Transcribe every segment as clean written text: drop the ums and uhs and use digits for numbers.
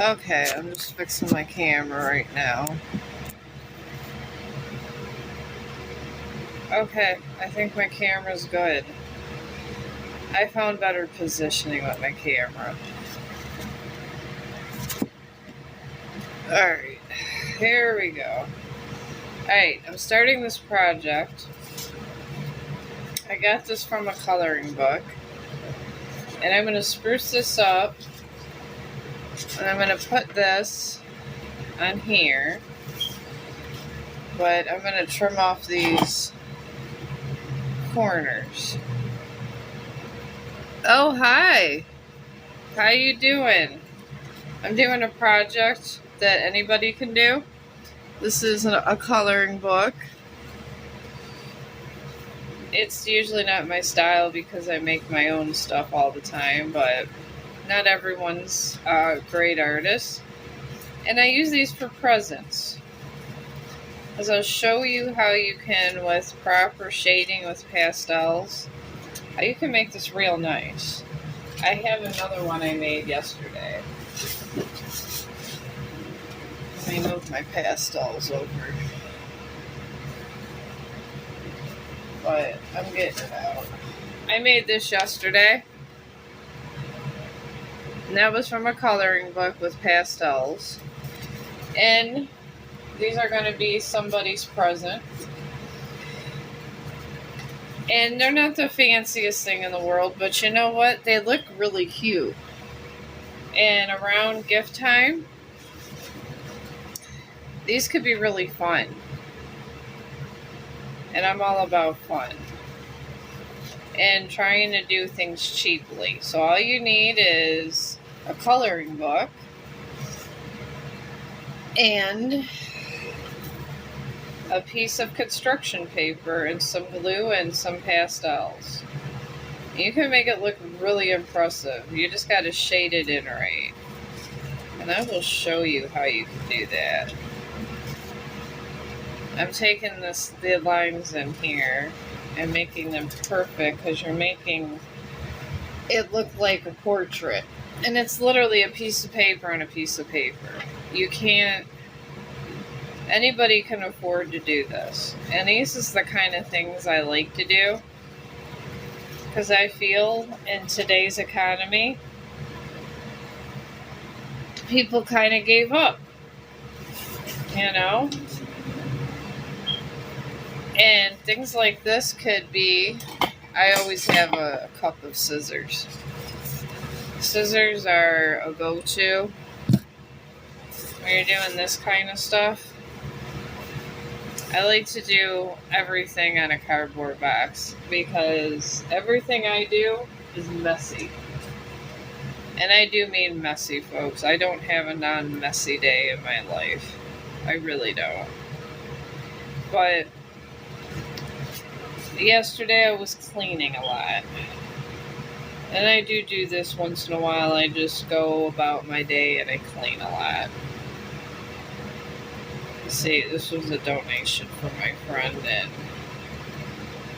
Okay, I'm just fixing my camera right now. Okay, I think my camera's good. I found better positioning with my camera. Alright, here we go. Alright, I'm starting this project. I got this from a coloring book. And I'm going to spruce this up. And I'm going to put this on here. But I'm going to trim off these corners. Oh, hi. How you doing? I'm doing a project that anybody can do. This is a coloring book. It's usually not my style because I make my own stuff all the time, but not everyone's a great artist. And I use these for presents. As I'll show you how you can, with proper shading with pastels, how you can make this real nice. I have another one I made yesterday. Let me move my pastels over. But I'm getting it out. I made this yesterday. And that was from a coloring book with pastels. And these are going to be somebody's present. And they're not the fanciest thing in the world, but you know what? They look really cute. And around gift time, these could be really fun. And I'm all about fun. And trying to do things cheaply. So all you need is a coloring book. And a piece of construction paper and some glue and some pastels. You can make it look really impressive. You just got to shade it in right. And I will show you how you can do that. I'm taking the lines in here and making them perfect because you're making it look like a portrait. And it's literally a piece of paper and a piece of paper. You can't, anybody can afford to do this. And these is the kind of things I like to do. Because I feel in today's economy, people kind of gave up. You know? And things like this could be, I always have a cup of scissors. Scissors are a go-to when you're doing this kind of stuff. I like to do everything on a cardboard box because everything I do is messy. And I do mean messy, folks. I don't have a non-messy day in my life. I really don't. But yesterday I was cleaning a lot. And I do this once in a while. I just go about my day and I clean a lot. See, this was a donation from my friend, and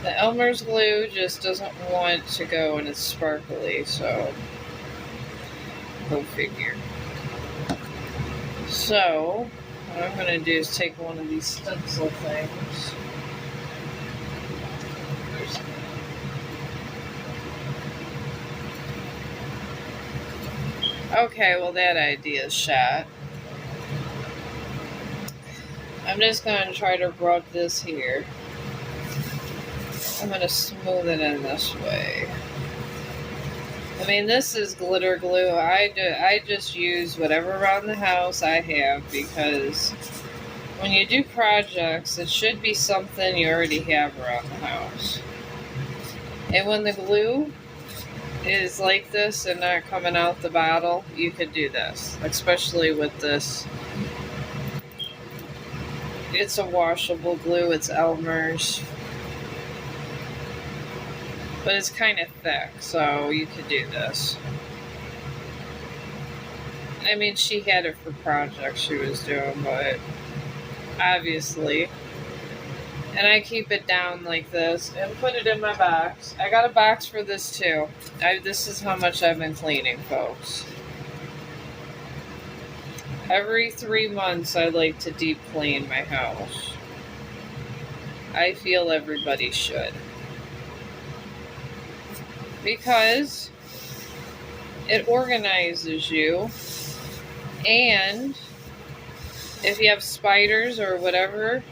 the Elmer's glue just doesn't want to go, and it's sparkly, so go figure. So what I'm going to do is take one of these stencil things. Okay, well that idea is shot. I'm just going to try to rub this here. I'm going to smooth it in this way. I mean, this is glitter glue. I just use whatever around the house I have, because when you do projects, it should be something you already have around the house. And when the glue is like this and not coming out the bottle, you could do this, especially with this. It's a washable glue. It's Elmer's. But it's kind of thick, so you could do this. I mean, she had it for projects she was doing, but obviously. And I keep it down like this and put it in my box. I got a box for this too. This is how much I've been cleaning, folks. Every 3 months, I like to deep clean my house. I feel everybody should. Because it organizes you, and if you have spiders or whatever,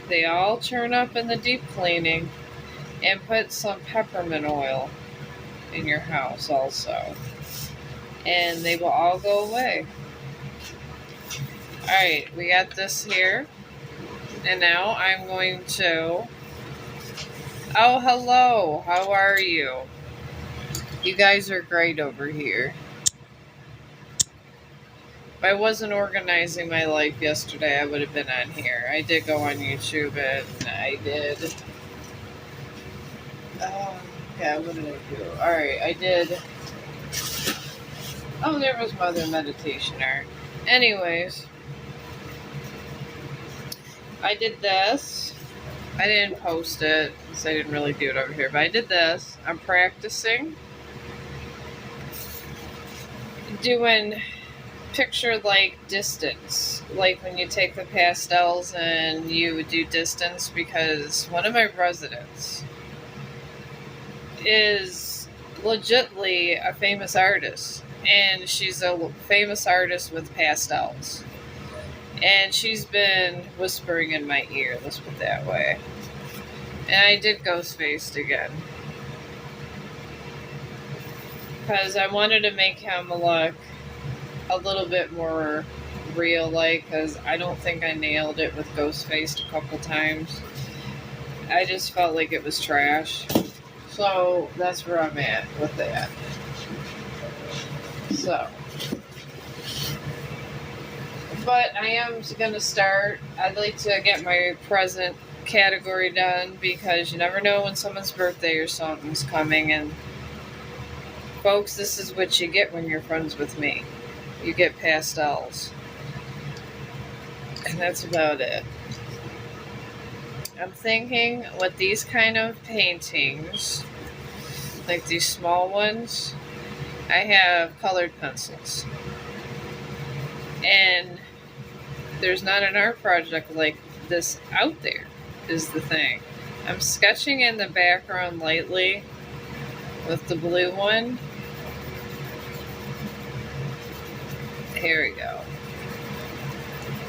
they all turn up in the deep cleaning. And put some peppermint oil in your house also, and they will all go away. Alright, we got this here, and now I'm going to... Oh, hello, how are you? You guys are great over here. If I wasn't organizing my life yesterday, I would have been on here. I did go on YouTube, and I did... yeah, what did I do? Alright, I did... Oh, there was Mother Meditationer. Anyways, I did this. I didn't post it because I didn't really do it over here, but I did this. I'm practicing doing picture like distance, like when you take the pastels and you do distance, because one of my residents is legitly a famous artist, and she's a famous artist with pastels. And she's been whispering in my ear, let's put it that way. And I did Ghostface again. Because I wanted to make him look a little bit more real-like, because I don't think I nailed it with Ghostface a couple times. I just felt like it was trash. So that's where I'm at with that. So... But I am going to start. I'd like to get my present category done, because you never know when someone's birthday or something's coming. And folks, this is what you get when you're friends with me. You get pastels. And that's about it. I'm thinking with these kind of paintings, like these small ones, I have colored pencils. And there's not an art project like this out there, is the thing. I'm sketching in the background lightly with the blue one. Here we go.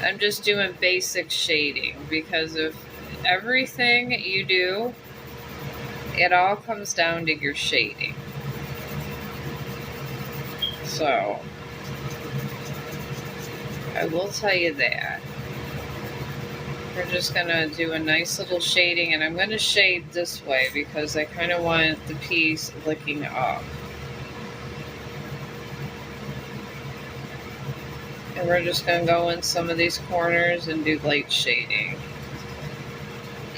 I'm just doing basic shading, because of everything you do, it all comes down to your shading. So... I will tell you that. We're just going to do a nice little shading, and I'm going to shade this way because I kind of want the piece looking up. And we're just going to go in some of these corners and do light shading.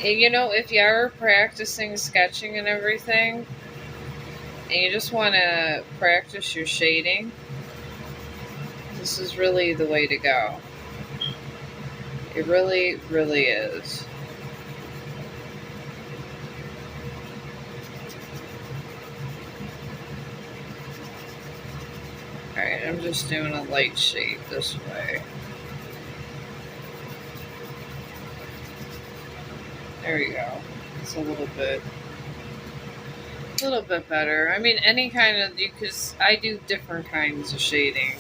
And you know, if you are practicing sketching and everything, and you just want to practice your shading, this is really the way to go. It really, really is. Alright, I'm just doing a light shade this way. There we go. It's a little bit better. I mean, any kind of, because I do different kinds of shading.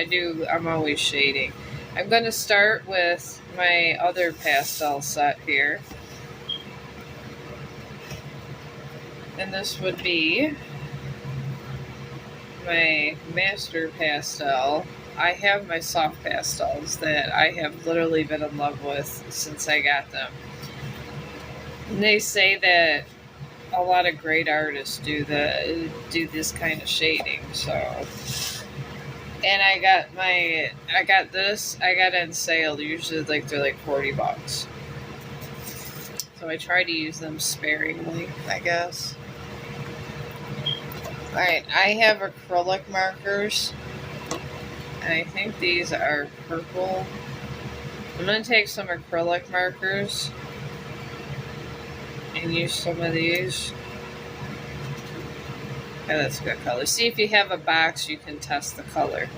I'm always shading. I'm going to start with my other pastel set here. And this would be my master pastel. I have my soft pastels that I have literally been in love with since I got them. And they say that a lot of great artists do this kind of shading, so... And I got this on sale. Usually they're like $40. So I try to use them sparingly, I guess. Alright, I have acrylic markers. And I think these are purple. I'm going to take some acrylic markers and use some of these. Okay, that's a good color. See, if you have a box, you can test the color.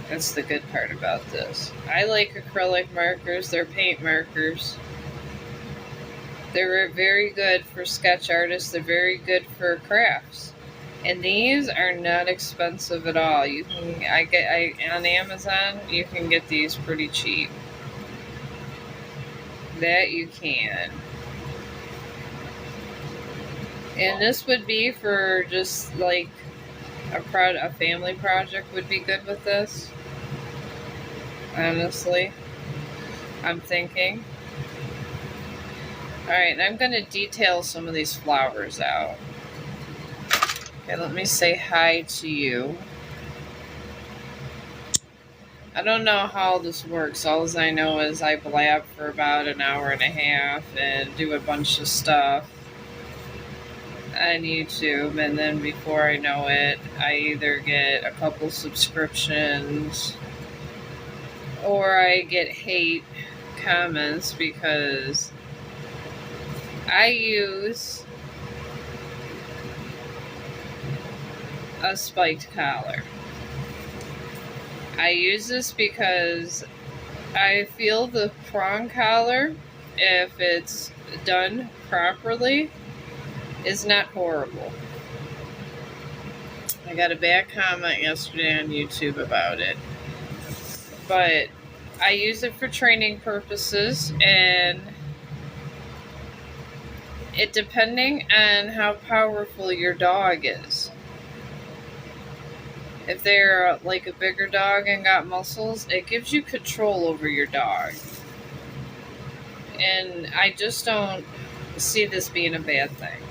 That's the good part about this. I like acrylic markers. They're paint markers. They're very good for sketch artists. They're very good for crafts. And these are not expensive at all. You can on Amazon you can get these pretty cheap. That you can. And this would be for just like a family project would be good with this. Honestly, I'm thinking. Alright, I'm going to detail some of these flowers out. Okay, let me say hi to you. I don't know how this works. All I know is I blab for about an hour and a half and do a bunch of stuff on YouTube, and then before I know it, I either get a couple subscriptions or I get hate comments because I use a spiked collar. I use this because I feel the prong collar, if it's done properly, is not horrible. I got a bad comment yesterday on YouTube about it. But I use it for training purposes, and it depending on how powerful your dog is. If they're like a bigger dog and got muscles, it gives you control over your dog. And I just don't see this being a bad thing.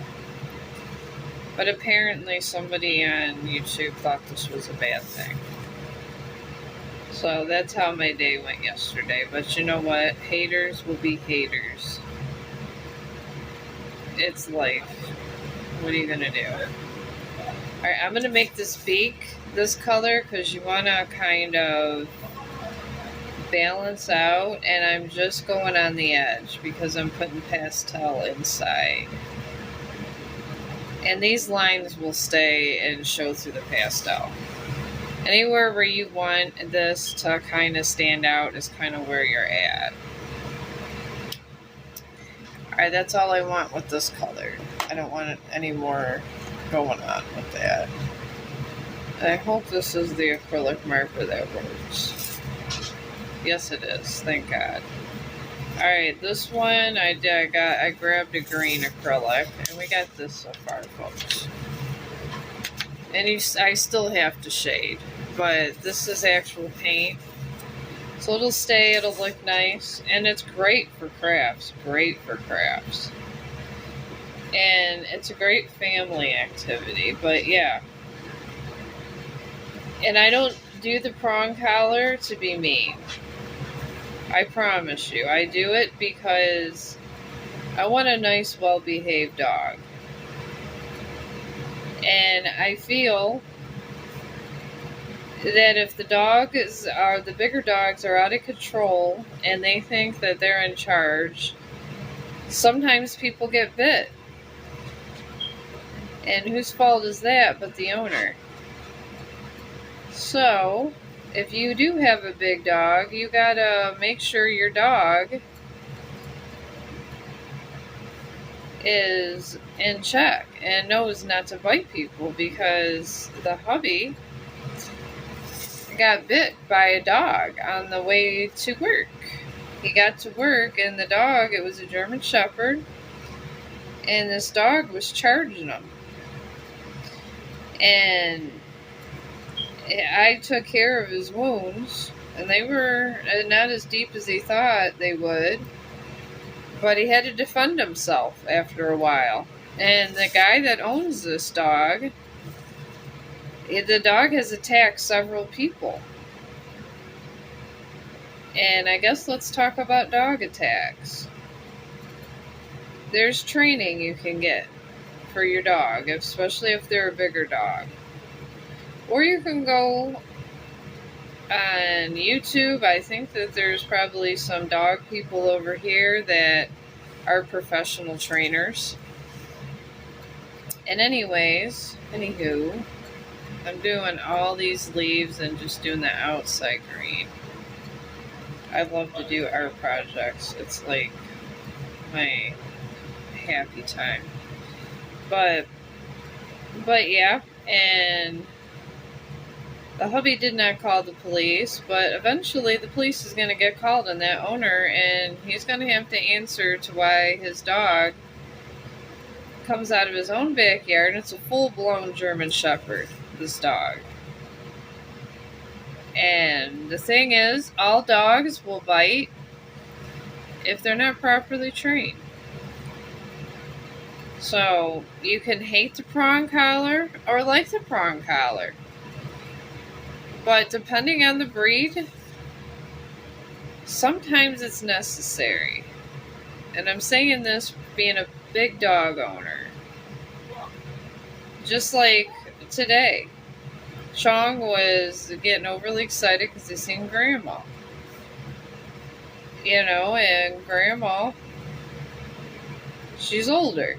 But apparently somebody on YouTube thought this was a bad thing. So that's how my day went yesterday. But you know what? Haters will be haters. It's life. What are you going to do? Alright, I'm going to make this beak this color because you want to kind of balance out. And I'm just going on the edge because I'm putting pastel inside. And these lines will stay and show through the pastel. Anywhere where you want this to kind of stand out is kind of where you're at. Alright, that's all I want with this color. I don't want any more going on with that. And I hope this is the acrylic marker that works. Yes, it is. Thank God. Alright, this one I grabbed a green acrylic, and we got this so far, folks. And I still have to shade, but this is actual paint. So it'll stay, it'll look nice, and it's great for crafts. Great for crafts. And it's a great family activity, but yeah. And I don't do the prong collar to be mean. I promise you. I do it because I want a nice, well-behaved dog. And I feel that if the bigger dogs are out of control and they think that they're in charge, sometimes people get bit. And whose fault is that but the owner? So, if you do have a big dog, you gotta make sure your dog is in check and knows not to bite people, because the hubby got bit by a dog on the way to work. He got to work and the dog, it was a German Shepherd, and this dog was charging him. And I took care of his wounds, and they were not as deep as he thought they would, but he had to defend himself after a while. And the guy that owns this dog, the dog has attacked several people. And I guess let's talk about dog attacks. There's training you can get for your dog, especially if they're a bigger dog. Or you can go on YouTube. I think that there's probably some dog people over here that are professional trainers. And anywho, I'm doing all these leaves and just doing the outside green. I love to do art projects. It's like my happy time. But yeah, and the hubby did not call the police, but eventually the police is going to get called on that owner, and he's going to have to answer to why his dog comes out of his own backyard, and it's a full-blown German Shepherd, this dog. And the thing is, all dogs will bite if they're not properly trained. So you can hate the prong collar or like the prong collar. But depending on the breed, sometimes it's necessary. And I'm saying this being a big dog owner. Just like today, Chong was getting overly excited because he seen Grandma. You know, and Grandma, she's older.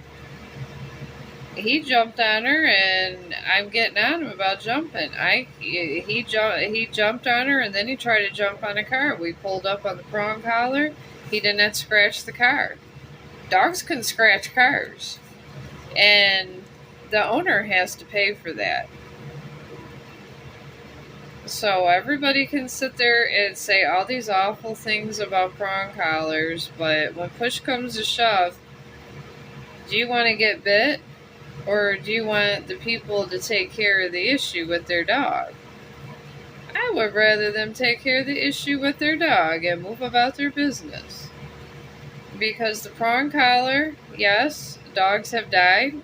He jumped on her, and I'm getting on him about jumping. He jumped on her, and then he tried to jump on a car. We pulled up on the prong collar. He did not scratch the car. Dogs can scratch cars, and the owner has to pay for that. So everybody can sit there and say all these awful things about prong collars, but when push comes to shove, do you want to get bit? Or do you want the people to take care of the issue with their dog? I would rather them take care of the issue with their dog and move about their business. Because the prong collar, yes, dogs have died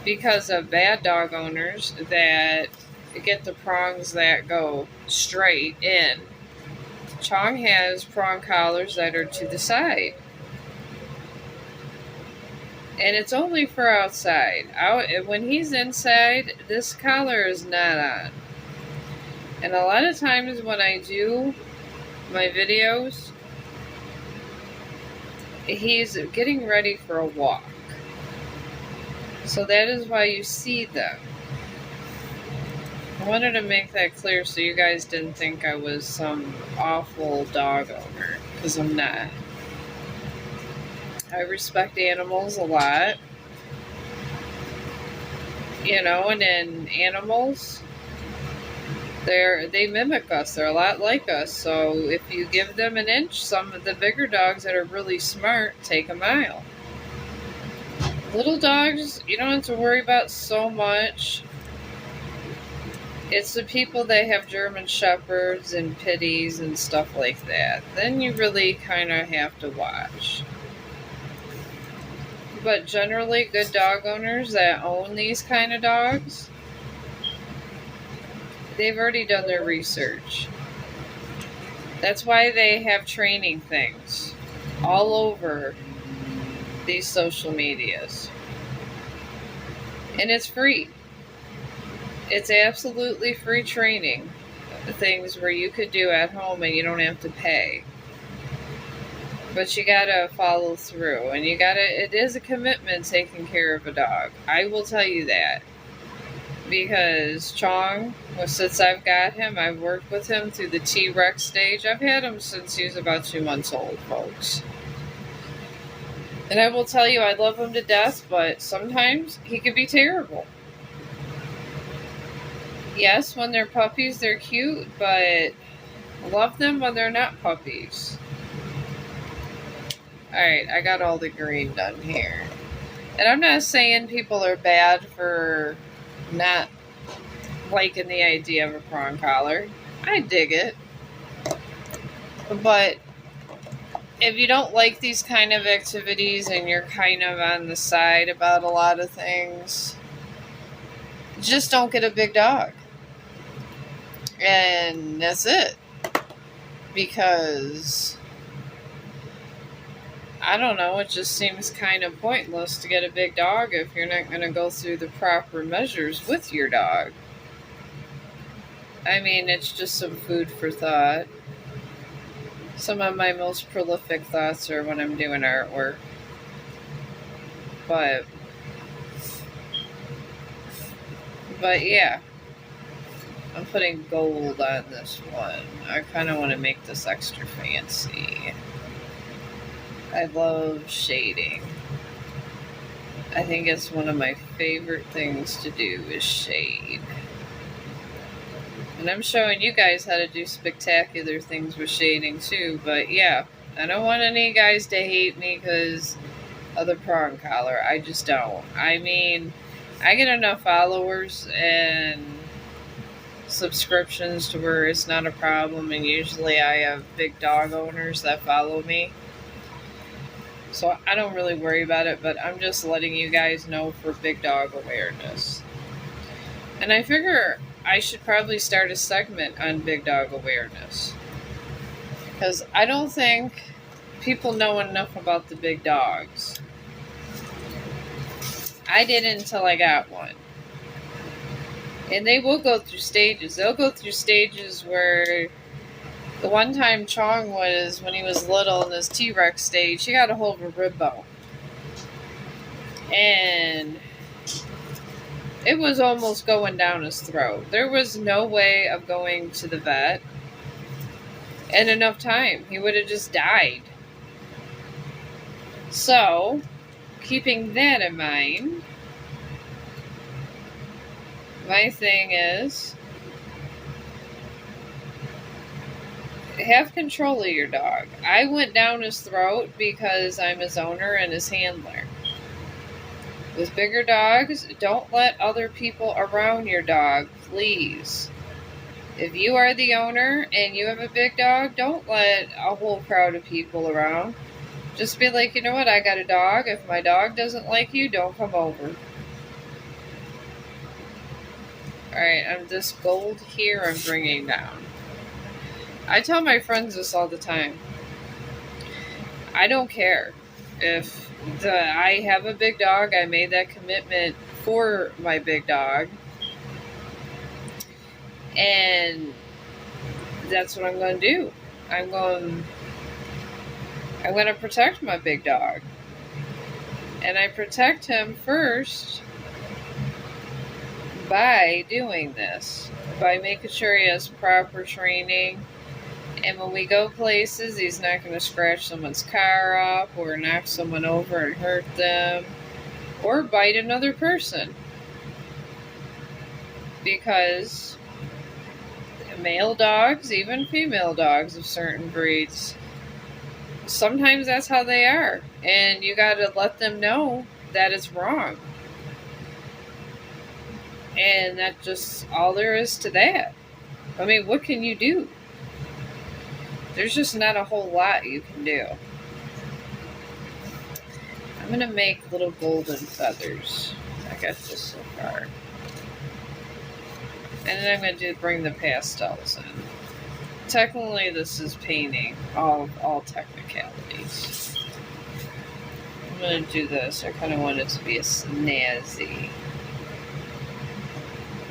because of bad dog owners that get the prongs that go straight in. Chong has prong collars that are to the side. And it's only for outside. When he's inside, this collar is not on. And a lot of times when I do my videos, he's getting ready for a walk. So that is why you see them. I wanted to make that clear so you guys didn't think I was some awful dog owner, because I'm not. I respect animals a lot. You know, and in animals, they mimic us. They're a lot like us. So if you give them an inch, some of the bigger dogs that are really smart take a mile. Little dogs, you don't have to worry about so much. It's the people that have German Shepherds and Pitties and stuff like that. Then you really kind of have to watch. But generally, good dog owners that own these kind of dogs, they've already done their research. That's why they have training things all over these social medias. And it's free. It's absolutely free training. Things where you could do at home and you don't have to pay. But you gotta follow through, and it is a commitment taking care of a dog. I will tell you that. Because Chong, since I've got him, I've worked with him through the T-Rex stage. I've had him since he was about 2 months old, folks. And I will tell you, I love him to death, but sometimes he can be terrible. Yes, when they're puppies, they're cute, but love them when they're not puppies. Alright, I got all the green done here. And I'm not saying people are bad for not liking the idea of a prong collar. I dig it. But if you don't like these kind of activities and you're kind of on the side about a lot of things, just don't get a big dog. And that's it. Because I don't know, it just seems kind of pointless to get a big dog if you're not going to go through the proper measures with your dog. I mean, it's just some food for thought. Some of my most prolific thoughts are when I'm doing artwork. But yeah, I'm putting gold on this one. I kind of want to make this extra fancy. I love shading. I think it's one of my favorite things to do is shade. And I'm showing you guys how to do spectacular things with shading too. But yeah, I don't want any guys to hate me because of the prong collar. I just don't. I mean, I get enough followers and subscriptions to where it's not a problem, and usually I have big dog owners that follow me, so I don't really worry about it. But I'm just letting you guys know for big dog awareness. And I figure I should probably start a segment on big dog awareness, because I don't think people know enough about the big dogs. I didn't until I got one. And they will go through stages. They'll go through stages where the one time Chong was, when he was little in his T-Rex stage, he got a hold of a rib bone. And it was almost going down his throat. There was no way of going to the vet in enough time. He would have just died. So, keeping that in mind, my thing is, have control of your dog. I went down his throat because I'm his owner and his handler. With bigger dogs, don't let other people around your dog, please. If you are the owner and you have a big dog, don't let a whole crowd of people around. Just be like, you know what, I got a dog. If my dog doesn't like you, don't come over. Alright, I'm this gold here I'm bringing down. I tell my friends this all the time. I don't care if I have a big dog. I made that commitment for my big dog. And that's what I'm going to do. I'm going to protect my big dog. And I protect him first by doing this. By making sure he has proper training. And when we go places, he's not going to scratch someone's car up or knock someone over and hurt them or bite another person. Because male dogs, even female dogs of certain breeds, sometimes that's how they are. And you got to let them know that it's wrong. And that's just all there is to that. I mean, what can you do? There's just not a whole lot you can do. I'm going to make little golden feathers. I got this so far. And then I'm going to bring the pastels in. Technically, this is painting, all technicalities. I'm going to do this. I kind of want it to be a snazzy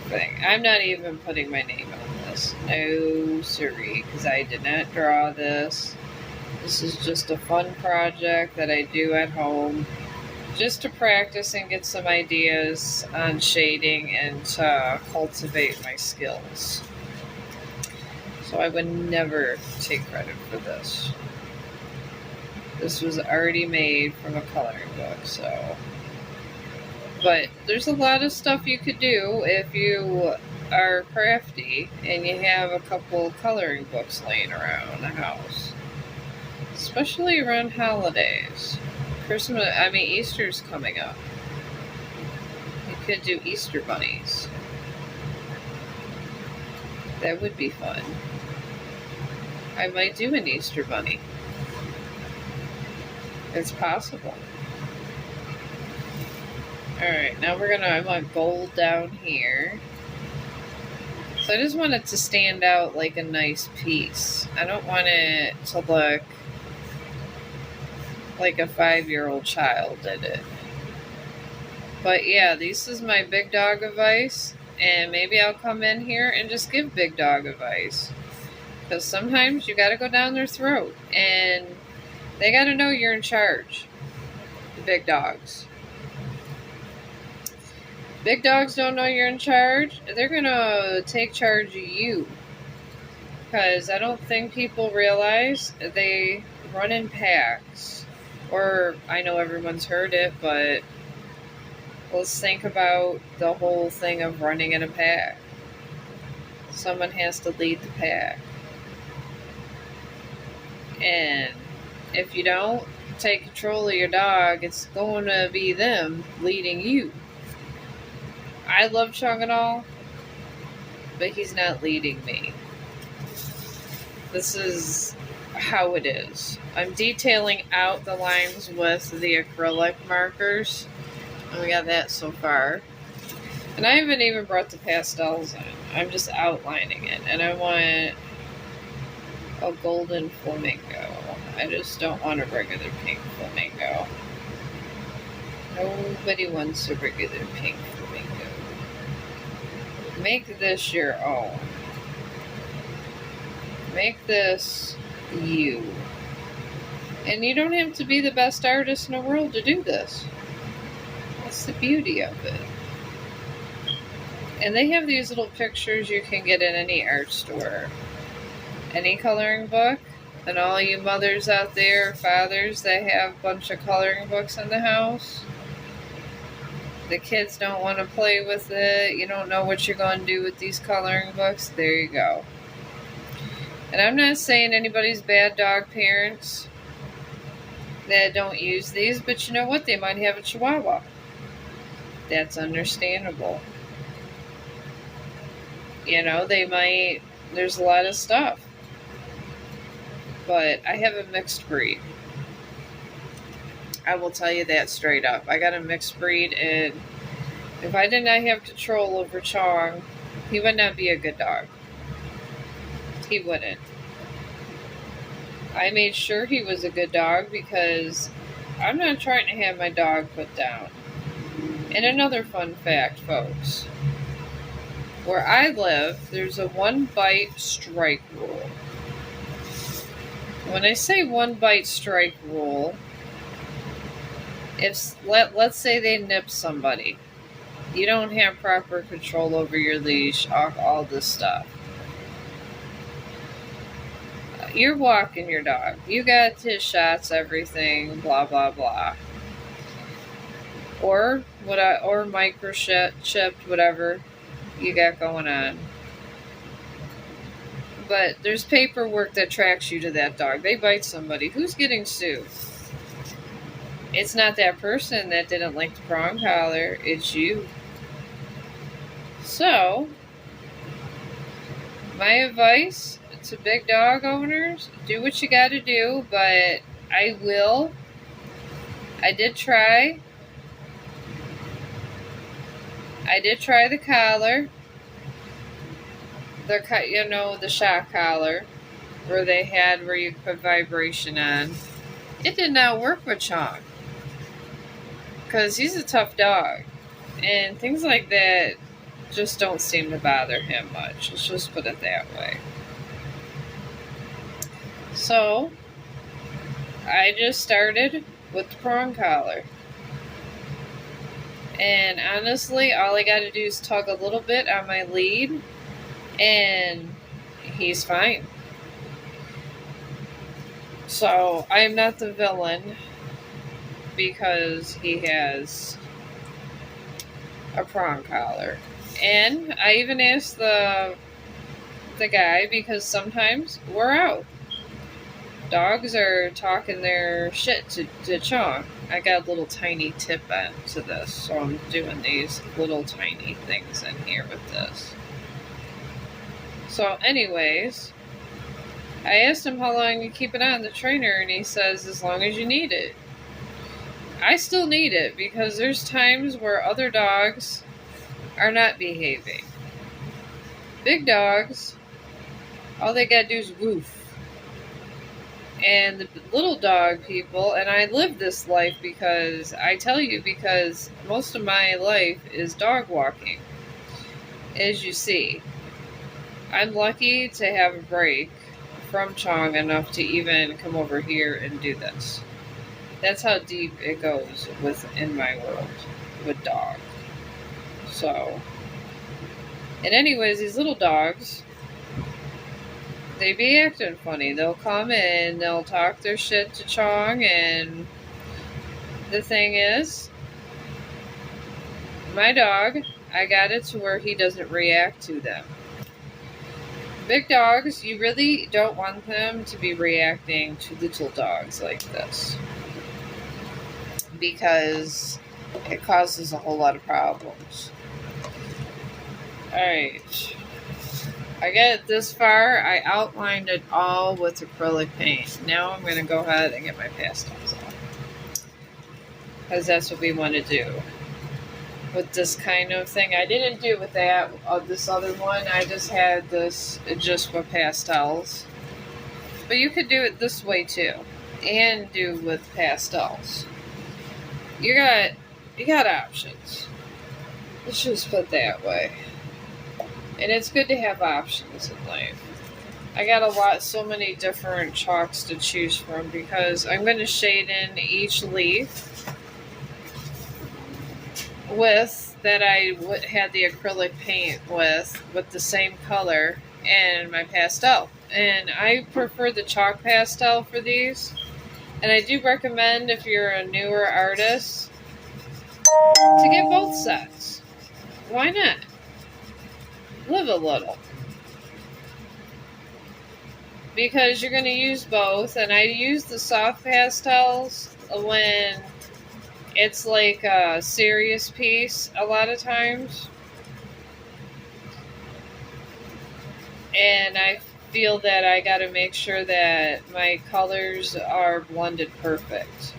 thing. I'm not even putting my name on this. No siree, because I did not draw this. This is just a fun project that I do at home, just to practice and get some ideas on shading and to cultivate my skills. So I would never take credit for this. This was already made from a coloring book, so. But there's a lot of stuff you could do if you are crafty and you have a couple coloring books laying around the house. Especially around holidays. Easter's coming up. You could do Easter bunnies. That would be fun. I might do an Easter bunny. It's possible. Alright, now I want gold down here. So I just want it to stand out like a nice piece. I don't want it to look like a 5-year-old child did it. But yeah, this is my big dog advice. And maybe I'll come in here and just give big dog advice. Because sometimes you gotta go down their throat. And they gotta know you're in charge. The big dogs. Big dogs don't know you're in charge. They're going to take charge of you. Because I don't think people realize they run in packs. Or, I know everyone's heard it, but let's think about the whole thing of running in a pack. Someone has to lead the pack. And if you don't take control of your dog, it's going to be them leading you. I love Chong and all, but he's not leading me. This is how it is. I'm detailing out the lines with the acrylic markers. And we got that so far. And I haven't even brought the pastels in. I'm just outlining it. And I want a golden flamingo. I just don't want a regular pink flamingo. Nobody wants a regular pink flamingo. Make this your own. Make this you. And you don't have to be the best artist in the world to do this. That's the beauty of it. And they have these little pictures you can get in any art store. Any coloring book. And all you mothers out there, fathers that have a bunch of coloring books in the house. The kids don't want to play with it. You don't know what you're going to do with these coloring books. There you go. And I'm not saying anybody's bad dog parents that don't use these, but you know what? They might have a Chihuahua. That's understandable. You know, they might, there's a lot of stuff. But I have a mixed breed. I will tell you that straight up. I got a mixed breed, and if I did not have control over Chong, he would not be a good dog. He wouldn't. I made sure he was a good dog because I'm not trying to have my dog put down. And another fun fact, folks. Where I live, there's a 1-bite strike rule. When I say 1-bite strike rule, if let's say they nip somebody, you don't have proper control over your leash, all this stuff. You're walking your dog. You got his shots, everything, blah blah blah. Or microchipped, whatever you got going on. But there's paperwork that tracks you to that dog. They bite somebody. Who's getting sued? It's not that person that didn't like the prong collar. It's you. So, my advice to big dog owners, do what you gotta do, but I did try the collar, the shock collar, where you put vibration on. It did not work with Chong, because he's a tough dog, and things like that just don't seem to bother him much. Let's just put it that way. So, I just started with the prong collar. And honestly, all I gotta do is tug a little bit on my lead, and he's fine. So, I am not the villain because he has a prong collar. And I even asked the guy, because sometimes we're out. Dogs are talking their shit to Chong. I got a little tiny tip end to this, so I'm doing these little tiny things in here with this. So anyways, I asked him how long you keep it on the trainer, and he says as long as you need it. I still need it because there's times where other dogs are not behaving. Big dogs, all they gotta do is woof. And the little dog people, and I live this life because most of my life is dog walking. As you see, I'm lucky to have a break from Chong enough to even come over here and do this. That's how deep it goes within my world with dog. So, and anyways, these little dogs, they be acting funny. They'll come in, they'll talk their shit to Chong, and the thing is, my dog, I got it to where he doesn't react to them. Big dogs, you really don't want them to be reacting to little dogs like this, because it causes a whole lot of problems. Alright. I got it this far. I outlined it all with acrylic paint. Now I'm going to go ahead and get my pastels on, because that's what we want to do with this kind of thing. I didn't do with that this other one. I just had this just with pastels. But you could do it this way too, and do with pastels. You got options. Let's just put it that way. And it's good to have options in life. I got so many different chalks to choose from, because I'm going to shade in each leaf with that I had the acrylic paint with the same color and my pastel. And I prefer the chalk pastel for these. And I do recommend, if you're a newer artist, to get both sets. Why not? Live a little. Because you're going to use both. And I use the soft pastels when it's like a serious piece a lot of times. And I feel that I got to make sure that my colors are blended perfect.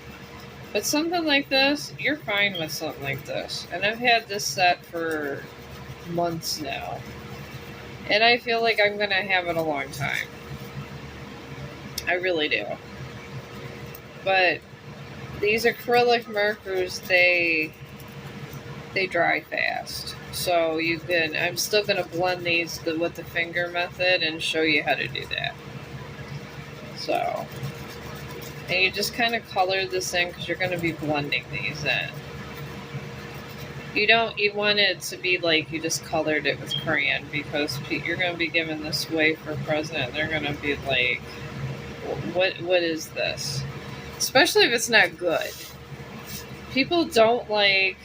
But something like this, you're fine with something like this. And I've had this set for months now. And I feel like I'm going to have it a long time. I really do. But these acrylic markers, they dry fast. So you can, I'm still going to blend these with the finger method and show you how to do that. So, and you just kind of color this in, because you're going to be blending these in. You want it to be like you just colored it with crayon, because you're going to be giving this away for a present. They're going to be like, what is this? Especially if it's not good. People don't like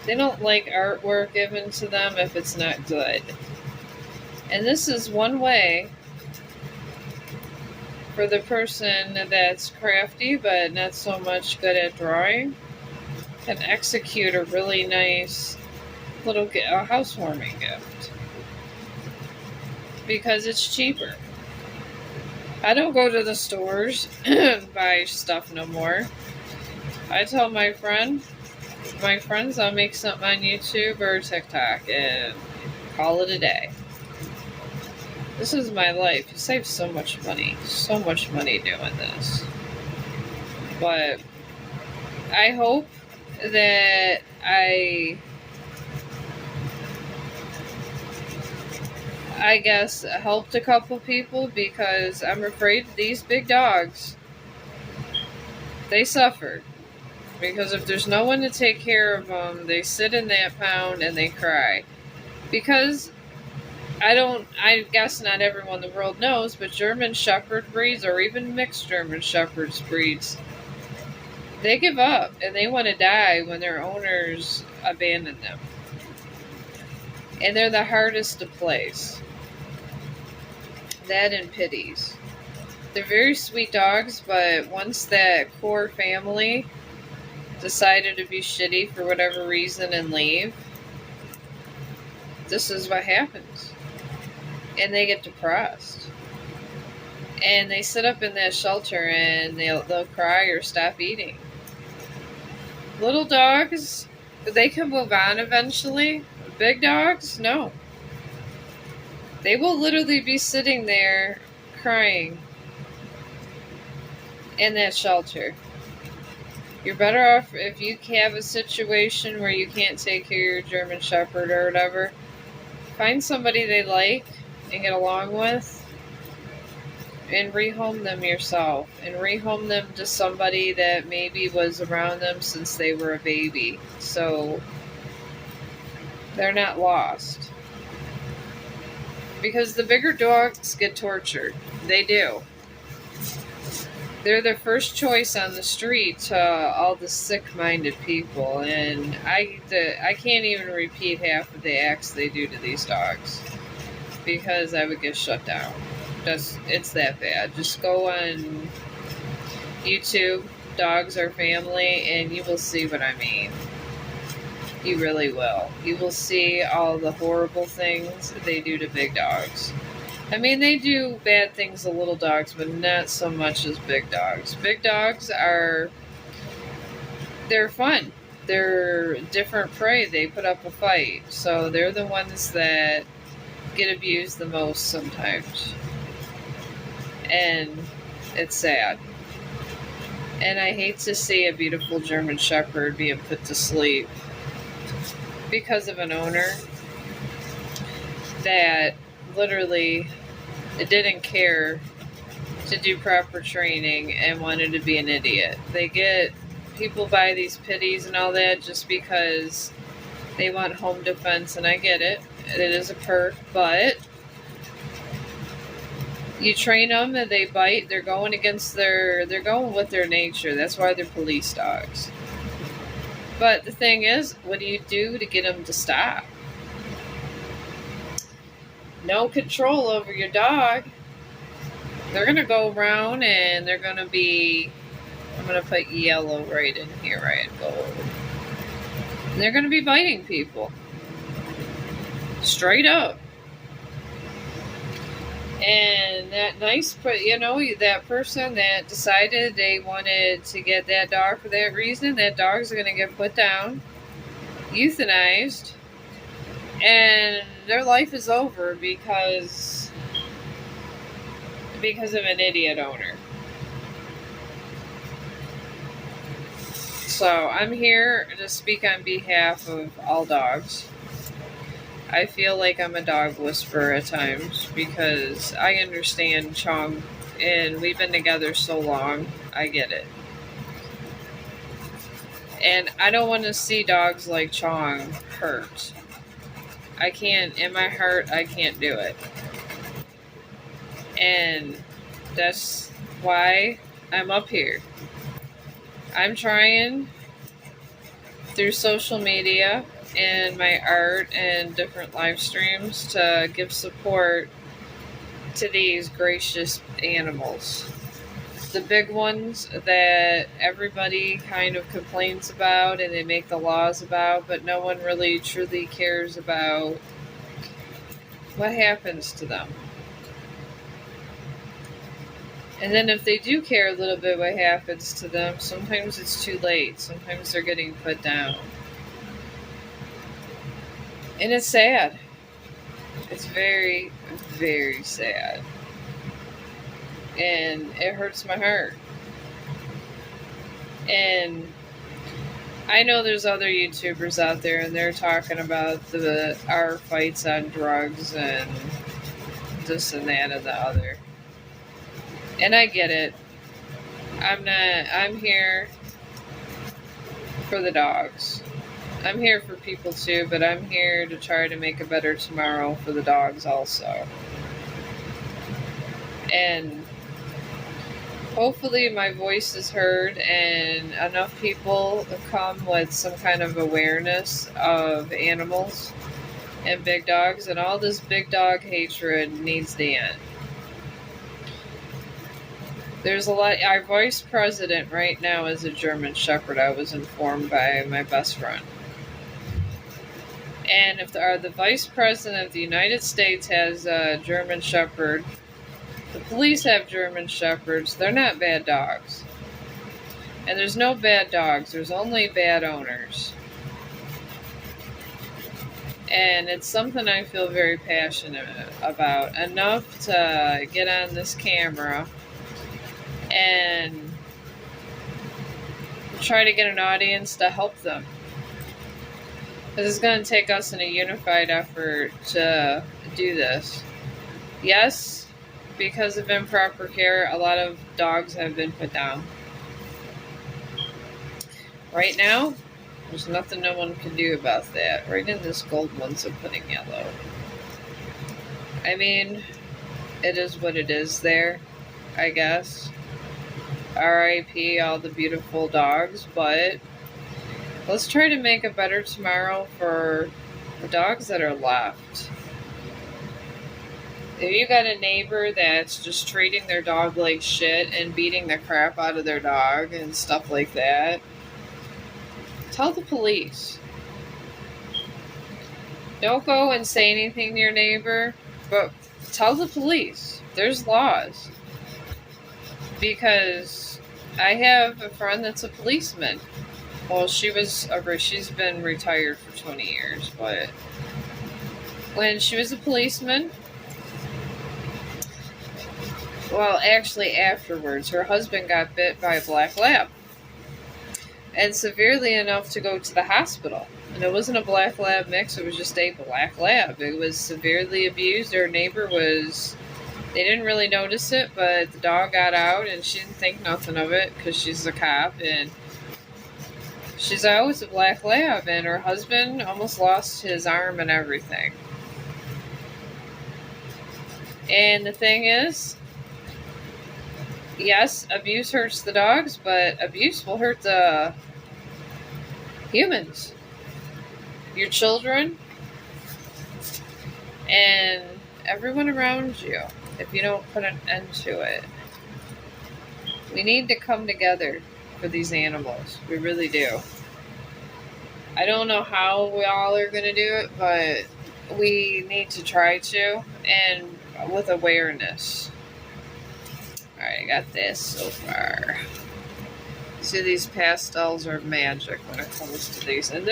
artwork given to them if it's not good. And this is one way for the person that's crafty but not so much good at drawing, can execute a really nice little housewarming gift, because it's cheaper. I don't go to the stores and buy stuff no more. I tell my friends I'll make something on YouTube or TikTok and call it a day. This is my life. You save so much money doing this. But I hope that I guess helped a couple people, because I'm afraid these big dogs, they suffered. Because if there's no one to take care of them, they sit in that pound and they cry. Because I guess not everyone in the world knows, but German Shepherd breeds, or even mixed German Shepherd breeds, they give up and they want to die when their owners abandon them. And they're the hardest to place. That and pitties. They're very sweet dogs, but once that core family decided to be shitty for whatever reason and leave, this is what happens. And they get depressed. And they sit up in that shelter and they'll cry or stop eating. Little dogs, they can move on eventually. Big dogs, no. They will literally be sitting there crying in that shelter. You're better off if you have a situation where you can't take care of your German Shepherd or whatever. Find somebody they like and get along with, and rehome them yourself. And rehome them to somebody that maybe was around them since they were a baby. So They're not lost. Because the bigger dogs get tortured. They do. They're the first choice on the street to all the sick-minded people, and I can't even repeat half of the acts they do to these dogs because I would get shut down. It's that bad. Just go on YouTube, Dogs Are Family, and you will see what I mean. You really will. You will see all the horrible things they do to big dogs. I mean, they do bad things to little dogs, but not so much as big dogs. Big dogs they're fun. They're different prey. They put up a fight. So they're the ones that get abused the most sometimes. And it's sad. And I hate to see a beautiful German Shepherd being put to sleep because of an owner that literally didn't care to do proper training and wanted to be an idiot. People buy these pitties and all that just because they want home defense, and I get it. It is a perk, but you train them and they bite, they're going with their nature. That's why they're police dogs. But the thing is, what do you do to get them to stop? No control over your dog. They're going to go around and they're going to be, I'm going to put yellow right in here, right? Gold. And they're going to be biting people. Straight up. And that person that decided they wanted to get that dog for that reason, that dog's going to get put down, euthanized, and their life is over because of an idiot owner. So I'm here to speak on behalf of all dogs. I feel like I'm a dog whisperer at times because I understand Chong, and we've been together so long. I get it. And I don't want to see dogs like Chong hurt. I can't, in my heart, I can't do it. And that's why I'm up here. I'm trying through social media and my art and different live streams to give support to these gracious animals. The big ones that everybody kind of complains about and they make the laws about, but no one really truly cares about what happens to them. And then if they do care a little bit what happens to them, sometimes it's too late. Sometimes they're getting put down. And it's sad. It's very, very sad. And it hurts my heart. And I know there's other YouTubers out there and they're talking about our fights on drugs and this and that and the other. And I get it. I'm here for the dogs. I'm here for people too, but I'm here to try to make a better tomorrow for the dogs also. And hopefully my voice is heard and enough people come with some kind of awareness of animals and big dogs, and all this big dog hatred needs to end. There's a lot. Our vice president right now is a German Shepherd, I was informed by my best friend. And if the vice president of the United States has a German Shepherd, the police have German Shepherds. They're not bad dogs. And there's no bad dogs. There's only bad owners. And it's something I feel very passionate about. Enough to get on this camera and try to get an audience to help them. Because it's going to take us in a unified effort to do this. Yes, because of improper care, a lot of dogs have been put down. Right now, There's nothing no one can do about that. Right in this gold one's putting yellow. I mean, it is what it is there, I guess. R.I.P. all the beautiful dogs, but let's try to make a better tomorrow for the dogs that are left. If you got a neighbor that's just treating their dog like shit and beating the crap out of their dog and stuff like that, tell the police. Don't go and say anything to your neighbor, but tell the police. There's laws. Because I have a friend that's a policeman. Well, she's been retired for 20 years, but when she was a policeman, well, actually afterwards, her husband got bit by a black lab. And severely enough to go to the hospital. And it wasn't a black lab mix, it was just a black lab. It was severely abused. Her neighbor they didn't really notice it, but the dog got out and she didn't think nothing of it because she's a cop. And she's always a black lab, and her husband almost lost his arm and everything. And the thing is, yes, abuse hurts the dogs, but abuse will hurt the humans, your children, and everyone around you if you don't put an end to it. We need to come together for these animals. We really do. I don't know how we all are going to do it, but we need to try to, and with awareness. Alright, I got this so far. See, these pastels are magic when it comes to these. And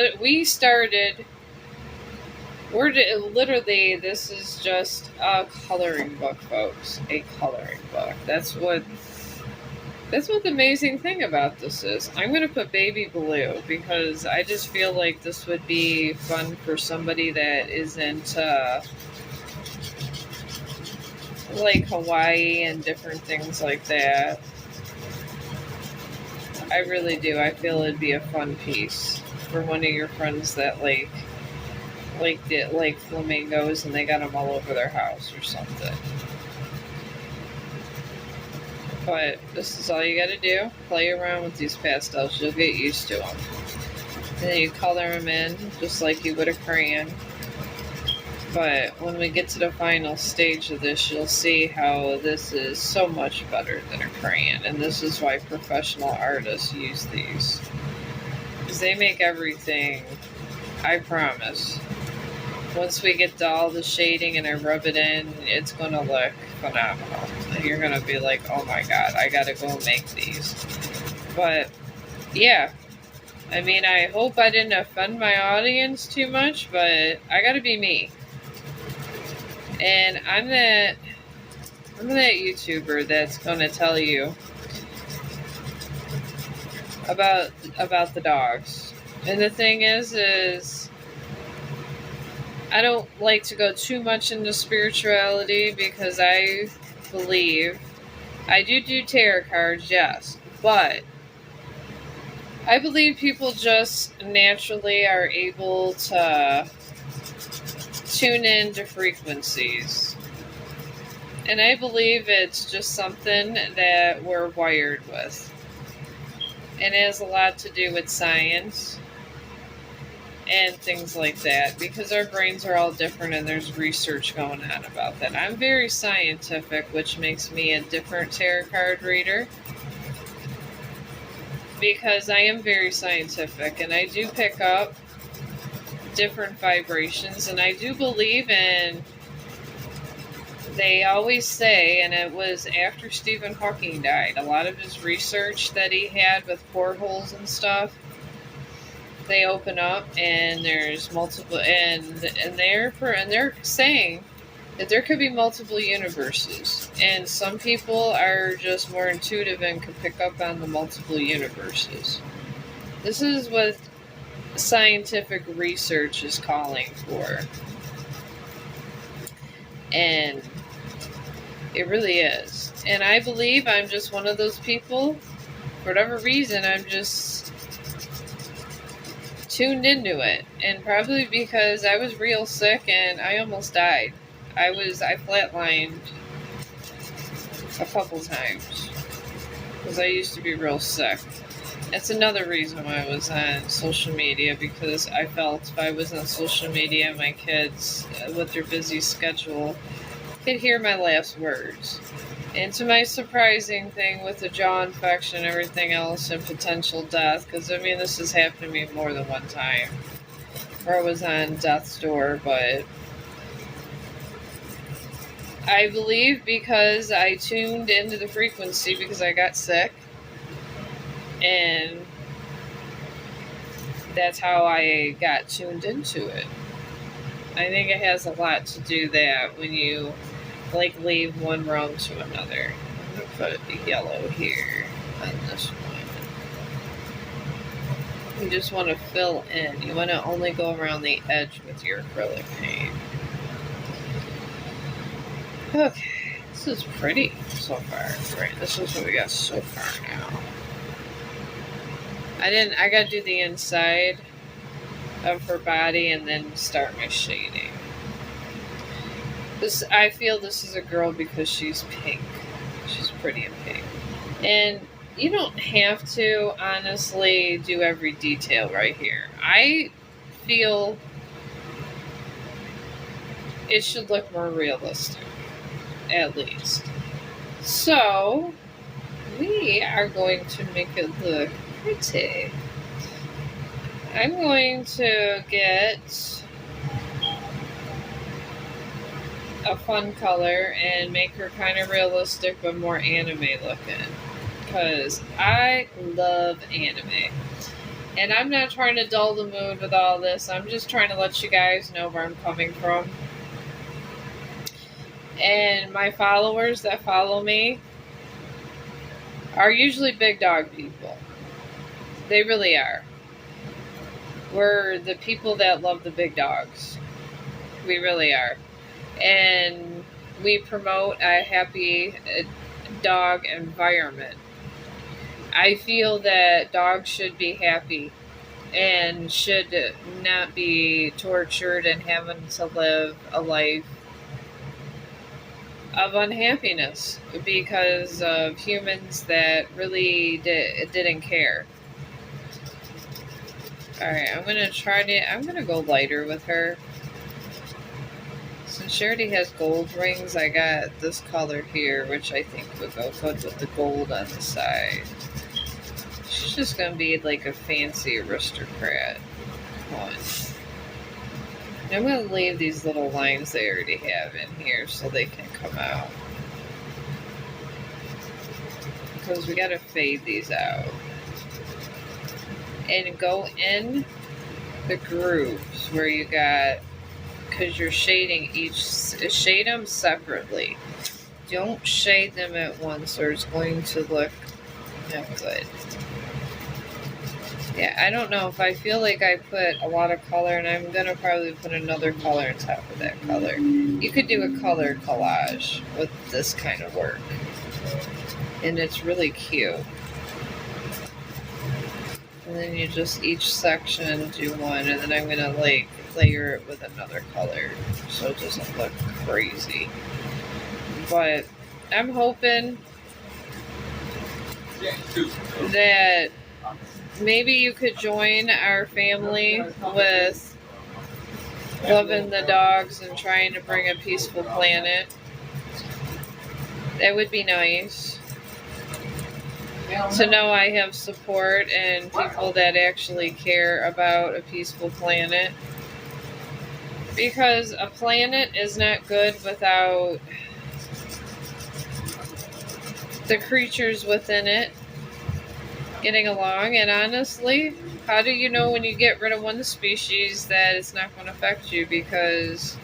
literally, this is just a coloring book, folks. A coloring book. That's what the amazing thing about this is. I'm going to put baby blue because I just feel like this would be fun for somebody that isn't like Hawaii and different things like that. I really do. I feel it'd be a fun piece for one of your friends that like flamingos and they got them all over their house or something. But this is all you gotta do. Play around with these pastels. You'll get used to them. And then you color them in just like you would a crayon. But when we get to the final stage of this, you'll see how this is so much better than a crayon. And this is why professional artists use these. Because they make everything, I promise. Once we get to all the shading and I rub it in, it's going to look phenomenal. And you're going to be like, oh my god, I got to go make these. But, yeah. I mean, I hope I didn't offend my audience too much, but I got to be me. And I'm that YouTuber that's going to tell you about the dogs. And the thing is I don't like to go too much into spirituality because I believe I do tarot cards, yes, but I believe people just naturally are able to tune into frequencies. And I believe it's just something that we're wired with. And it has a lot to do with science and things like that, because our brains are all different and there's research going on about that. I'm very scientific, which makes me a different tarot card reader, because I am very scientific and I do pick up different vibrations, and I do believe in, they always say, and it was after Stephen Hawking died, a lot of his research that he had with portholes and stuff, they open up and there's multiple, and they're saying that there could be multiple universes, and some people are just more intuitive and can pick up on the multiple universes. This is what scientific research is calling for, and it really is. And I believe I'm just one of those people, for whatever reason, I'm just tuned into it, and probably because I was real sick and I almost died. I flatlined a couple times because I used to be real sick. That's another reason why I was on social media, because I felt if I was on social media, my kids, with their busy schedule, could hear my last words. And to my surprising thing with the jaw infection and everything else and potential death, because I mean, this has happened to me more than one time, where I was on death's door, but I believe because I tuned into the frequency because I got sick, and that's how I got tuned into it. I think it has a lot to do that when you like leave one realm to another. I'm going to put it yellow here on this one. You just want to fill in. You want to only go around the edge with your acrylic paint. Okay, this is pretty so far. Right, this is what we got so far now. I gotta do the inside of her body and then start my shading. I feel this is a girl because she's pink. She's pretty and pink. And you don't have to honestly do every detail right here. I feel it should look more realistic, at least. So we are going to make it look pretty. I'm going to get a fun color and make her kind of realistic but more anime looking, because I love anime. And I'm not trying to dull the mood with all this. I'm just trying to let you guys know where I'm coming from. And my followers that follow me are usually big dog people. They really are. We're the people that love the big dogs. We really are. And we promote a happy dog environment. I feel that dogs should be happy and should not be tortured and having to live a life of unhappiness because of humans that really didn't care. Alright, I'm gonna go lighter with her. Since she already has gold rings, I got this color here, which I think would go good with the gold on the side. She's just gonna be like a fancy aristocrat one. I'm going to leave these little lines they already have in here so they can come out. Because we got to fade these out. And go in the grooves where you got, because you're shading shade them separately. Don't shade them at once or it's going to look not good. Yeah, I don't know if I feel like I put a lot of color, and I'm going to probably put another color on top of that color. You could do a color collage with this kind of work. And it's really cute. And then you just each section do one, and then I'm going to like layer it with another color so it doesn't look crazy. But I'm hoping that maybe you could join our family with loving the dogs and trying to bring a peaceful planet. That would be nice. To know I have support and people that actually care about a peaceful planet. Because a planet is not good without the creatures within it getting along. And honestly, how do you know when you get rid of one species that it's not going to affect you? Because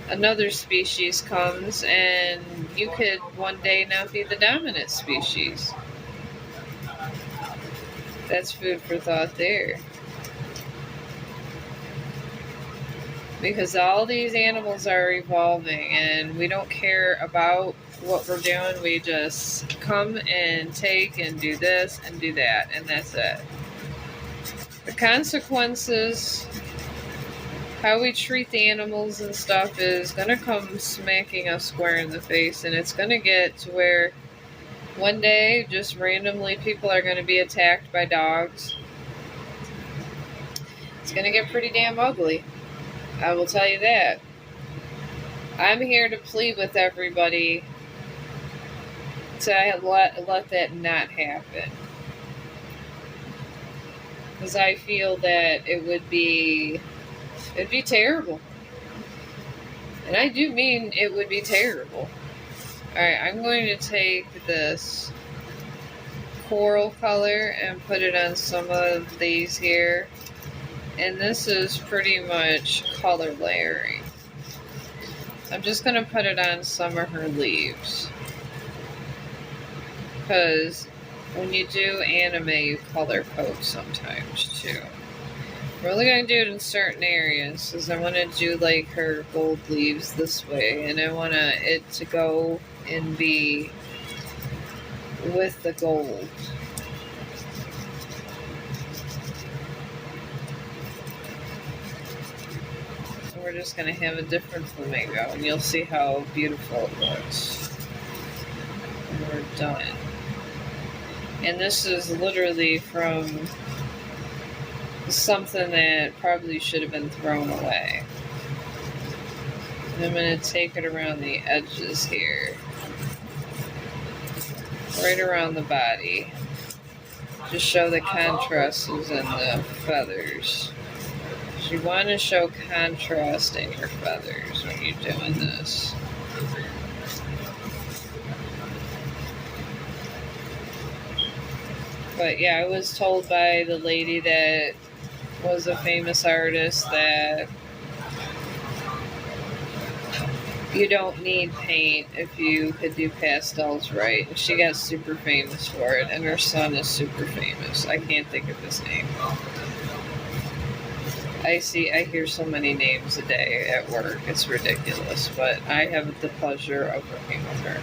another species comes and you could one day not be the dominant species. That's food for thought there. Because all these animals are evolving and we don't care about what we're doing. We just come and take and do this and do that, and that's it. The consequences, how we treat the animals and stuff, is going to come smacking us square in the face. And it's going to get to where one day, just randomly, people are going to be attacked by dogs. It's going to get pretty damn ugly. I will tell you that. I'm here to plead with everybody to let that not happen. Because I feel that it'd be terrible. And I do mean it would be terrible. Alright, I'm going to take this coral color and put it on some of these here. And this is pretty much color layering. I'm just going to put it on some of her leaves. Because when you do anime, you color code sometimes too. We're only going to do it in certain areas, because I want to do like her gold leaves this way, and I want it to go and be with the gold. And we're just going to have a different flamingo, and you'll see how beautiful it looks when we're done. And this is literally from something that probably should have been thrown away. And I'm going to take it around the edges here. Right around the body. Just show the contrasts in the feathers. You want to show contrast in your feathers when you're doing this. But yeah, I was told by the lady that was a famous artist that you don't need paint if you could do pastels right. And she got super famous for it, and her son is super famous. I can't think of his name. I hear so many names a day at work. It's ridiculous, but I have the pleasure of working with her.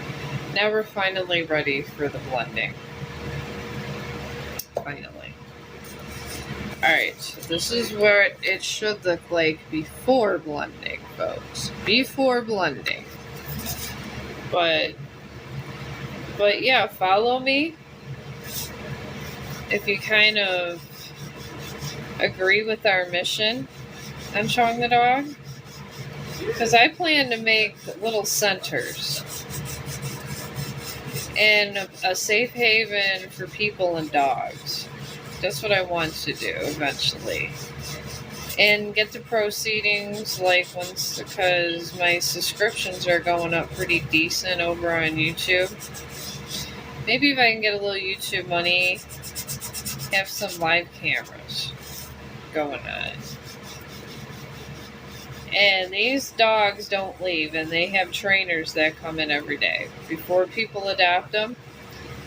Now we're finally ready for the blending. Finally. Alright, so this is where it should look like before blending, folks. Before blending. But yeah, follow me. If you kind of agree with our mission on Chong the dog. Because I plan to make little centers. And a safe haven for people and dogs. That's what I want to do eventually. And get the proceedings because my subscriptions are going up pretty decent over on YouTube. Maybe if I can get a little YouTube money, have some live cameras going on. And these dogs don't leave, and they have trainers that come in every day. Before people adopt them,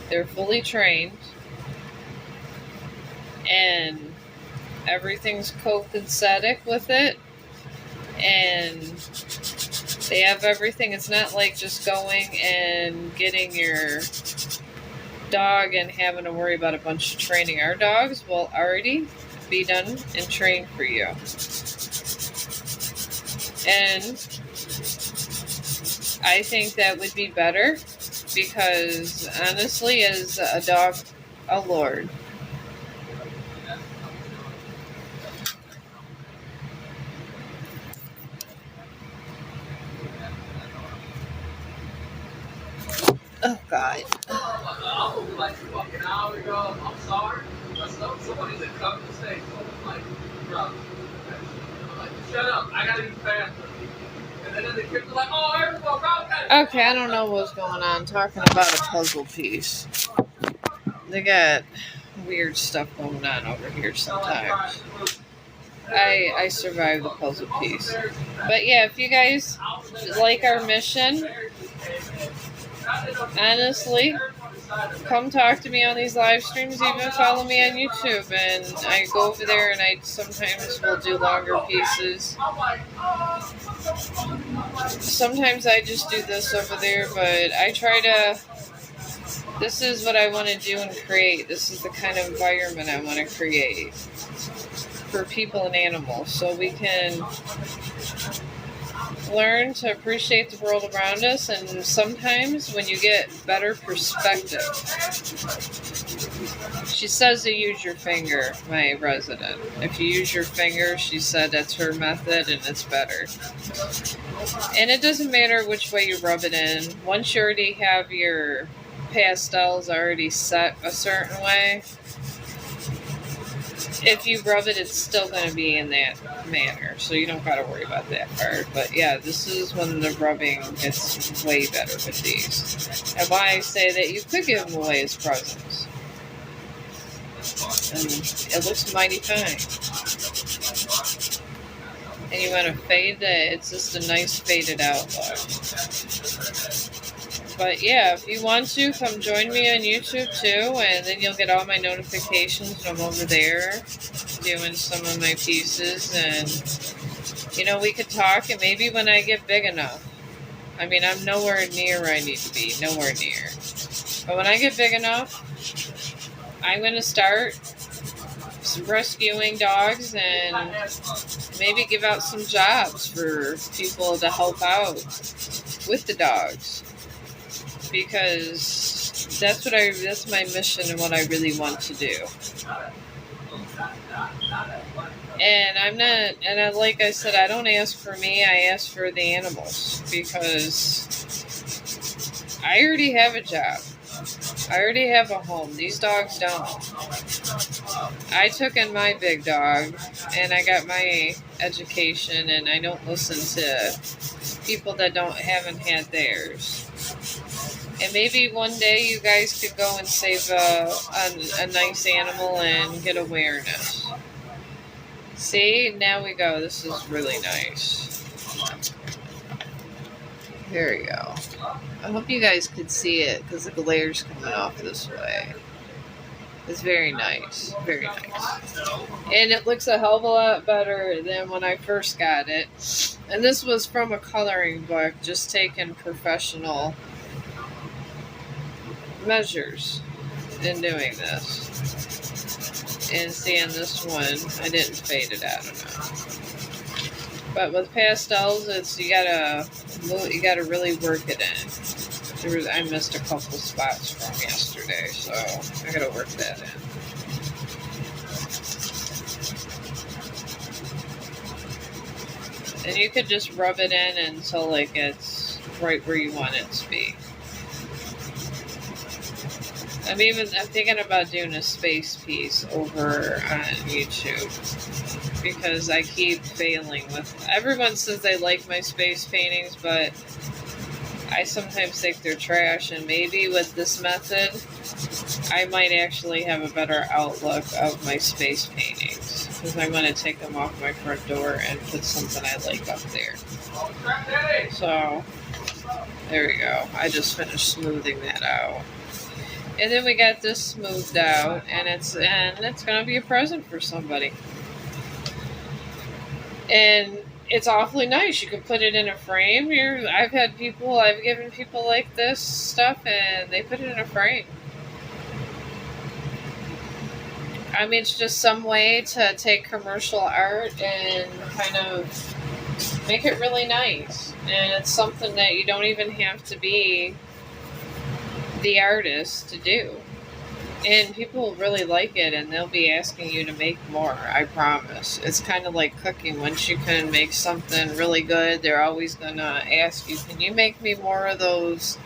they're fully trained, and everything's copacetic with it, and they have everything. It's not like just going and getting your dog and having to worry about a bunch of training. Our dogs will already be done and trained for you. And I think that would be better because, honestly, as a dog, oh Lord. Oh, God. Like fucking hour ago, I'm sorry. Somebody's at come to stage. Like, bro. Like, shut up. I gotta use the bathroom. And then the kids are like, oh, everyone, okay, I don't know what's going on. Talking about a puzzle piece. They got weird stuff going on over here sometimes. I survived the puzzle piece. But yeah, if you guys like our mission, honestly, come talk to me on these live streams, even follow me on YouTube, and I go over there and I sometimes will do longer pieces. Sometimes I just do this over there, but I try to, this is what I want to do and create. This is the kind of environment I want to create. for people and animals, so we can learn to appreciate the world around us. And sometimes when you get better perspective, she says to use your finger, my resident. If you use your finger, she said that's her method and it's better. And it doesn't matter which way you rub it in. Once you already have your pastels already set a certain way, if you rub it, it's still going to be in that manner. So you don't got to worry about that part. But yeah, this is when the rubbing gets way better with these. And why I say that you could give them away as presents. And it looks mighty fine. And you want to fade that, it's just a nice faded out look. But yeah, if you want to, come join me on YouTube too, and then you'll get all my notifications when I'm over there doing some of my pieces. And you know, we could talk, and maybe when I get big enough. I mean, I'm nowhere near where I need to be, nowhere near. But when I get big enough, I'm going to start rescuing dogs and maybe give out some jobs for people to help out with the dogs, because that's my mission and what I really want to do. And like I said, I don't ask for me, I ask for the animals, because I already have a job. I already have a home. These dogs don't. I took in my big dog, and I got my education, and I don't listen to people that haven't had theirs. And maybe one day you guys could go and save a nice animal and get awareness. See, now we go. This is really nice. There you go. I hope you guys could see it, because the glare's coming off this way. It's very nice. Very nice. And it looks a hell of a lot better than when I first got it. And this was from a coloring book, just taking professional measures in doing this. And seeing this one, I didn't fade it out enough. But with pastels, you gotta really work it in. I missed a couple spots from yesterday, so I gotta work that in. And you could just rub it in until it's right where you want it to be. I'm thinking about doing a space piece over on YouTube, because I keep failing with. Everyone says they like my space paintings, but I sometimes think they're trash. And maybe with this method, I might actually have a better outlook of my space paintings, because I'm going to take them off my front door and put something I like up there. So there we go. I just finished smoothing that out. And then we got this smoothed out, and it's going to be a present for somebody. And it's awfully nice. You can put it in a frame. I've given people like this stuff, and they put it in a frame. I mean, it's just some way to take commercial art and kind of make it really nice. And it's something that you don't even have to be the artist to do. And people really like it, and they'll be asking you to make more, I promise. It's kind of like cooking. Once you can make something really good, they're always going to ask you, can you make me more of those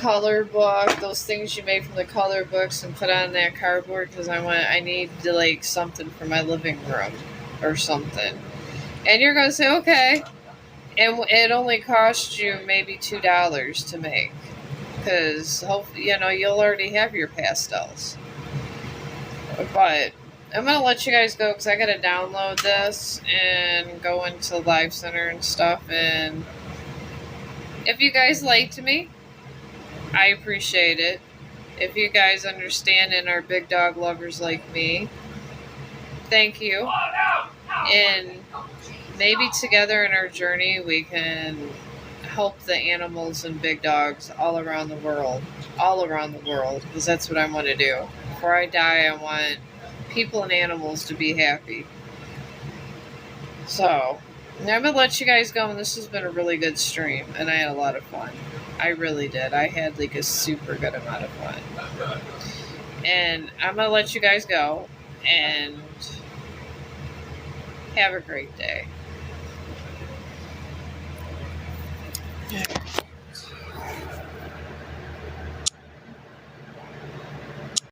those things you made from the color books and put on that cardboard, because I need to something for my living room or something. And you're going to say, okay. And it only costs you maybe $2 to make, because hopefully, you'll already have your pastels. But I'm going to let you guys go, because I got to download this and go into Live Center and stuff. And if you guys liked me, I appreciate it. If you guys understand and are big dog lovers like me, thank you. And maybe together in our journey, we can help the animals and big dogs all around the world, because that's what I want to do. Before I die, I want people and animals to be happy. So, I'm going to let you guys go, and this has been a really good stream, and I had a lot of fun. I really did. I had like a super good amount of fun. And I'm going to let you guys go, and have a great day.